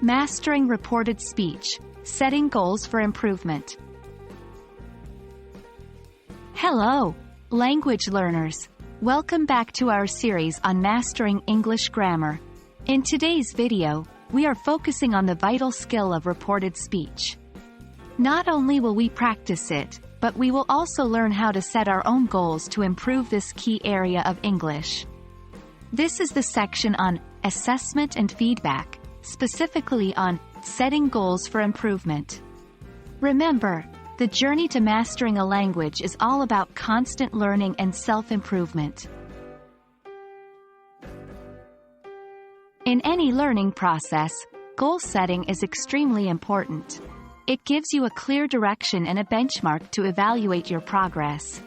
Mastering reported speech, setting goals for improvement. Hello, language learners. Welcome back to our series on mastering English grammar. In today's video, we are focusing on the vital skill of reported speech. Not only will we practice it, but we will also learn how to set our own goals to improve this key area of English. This is the section on assessment and feedback, specifically on setting goals for improvement. Remember, the journey to mastering a language is all about constant learning and self-improvement. In any learning process, goal setting is extremely important. It gives you a clear direction and a benchmark to evaluate your progress.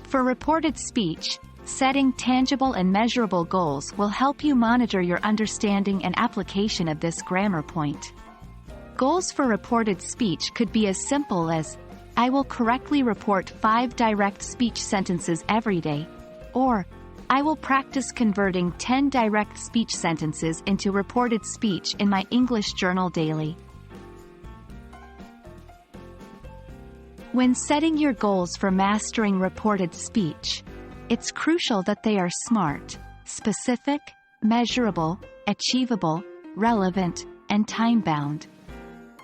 For reported speech, setting tangible and measurable goals will help you monitor your understanding and application of this grammar point. Goals for reported speech could be as simple as, I will correctly report 5 direct speech sentences every day, or, I will practice converting 10 direct speech sentences into reported speech in my English journal daily. When setting your goals for mastering reported speech, it's crucial that they are SMART, specific, measurable, achievable, relevant, and time-bound.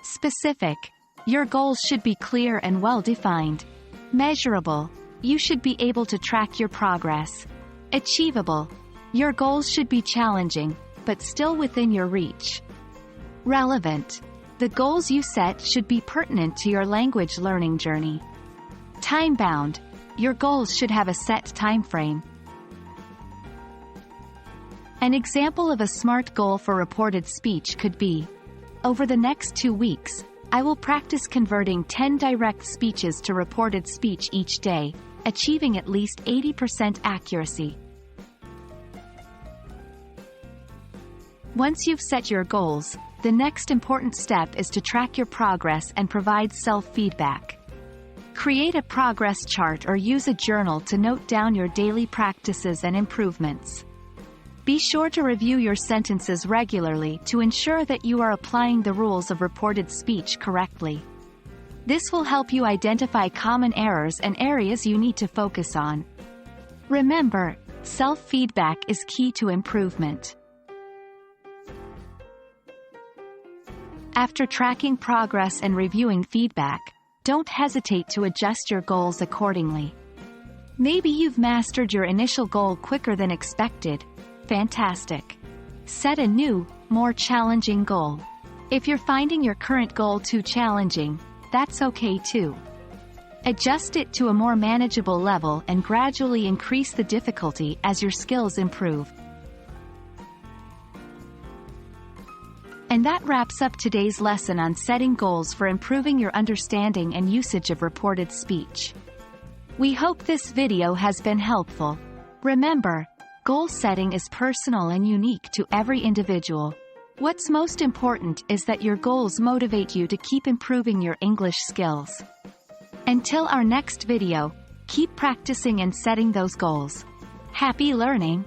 Specific, your goals should be clear and well-defined. Measurable, you should be able to track your progress. Achievable, your goals should be challenging, but still within your reach. Relevant, the goals you set should be pertinent to your language learning journey. Time-bound, your goals should have a set time frame. An example of a SMART goal for reported speech could be, over the next 2 weeks, I will practice converting 10 direct speeches to reported speech each day, achieving at least 80% accuracy. Once you've set your goals, the next important step is to track your progress and provide self-feedback. Create a progress chart or use a journal to note down your daily practices and improvements. Be sure to review your sentences regularly to ensure that you are applying the rules of reported speech correctly. This will help you identify common errors and areas you need to focus on. Remember, self-feedback is key to improvement. After tracking progress and reviewing feedback, don't hesitate to adjust your goals accordingly. Maybe you've mastered your initial goal quicker than expected. Fantastic. Set a new, more challenging goal. If you're finding your current goal too challenging, that's okay too. Adjust it to a more manageable level and gradually increase the difficulty as your skills improve. And that wraps up today's lesson on setting goals for improving your understanding and usage of reported speech. We hope this video has been helpful. Remember, goal setting is personal and unique to every individual. What's most important is that your goals motivate you to keep improving your English skills. Until our next video, keep practicing and setting those goals. Happy learning!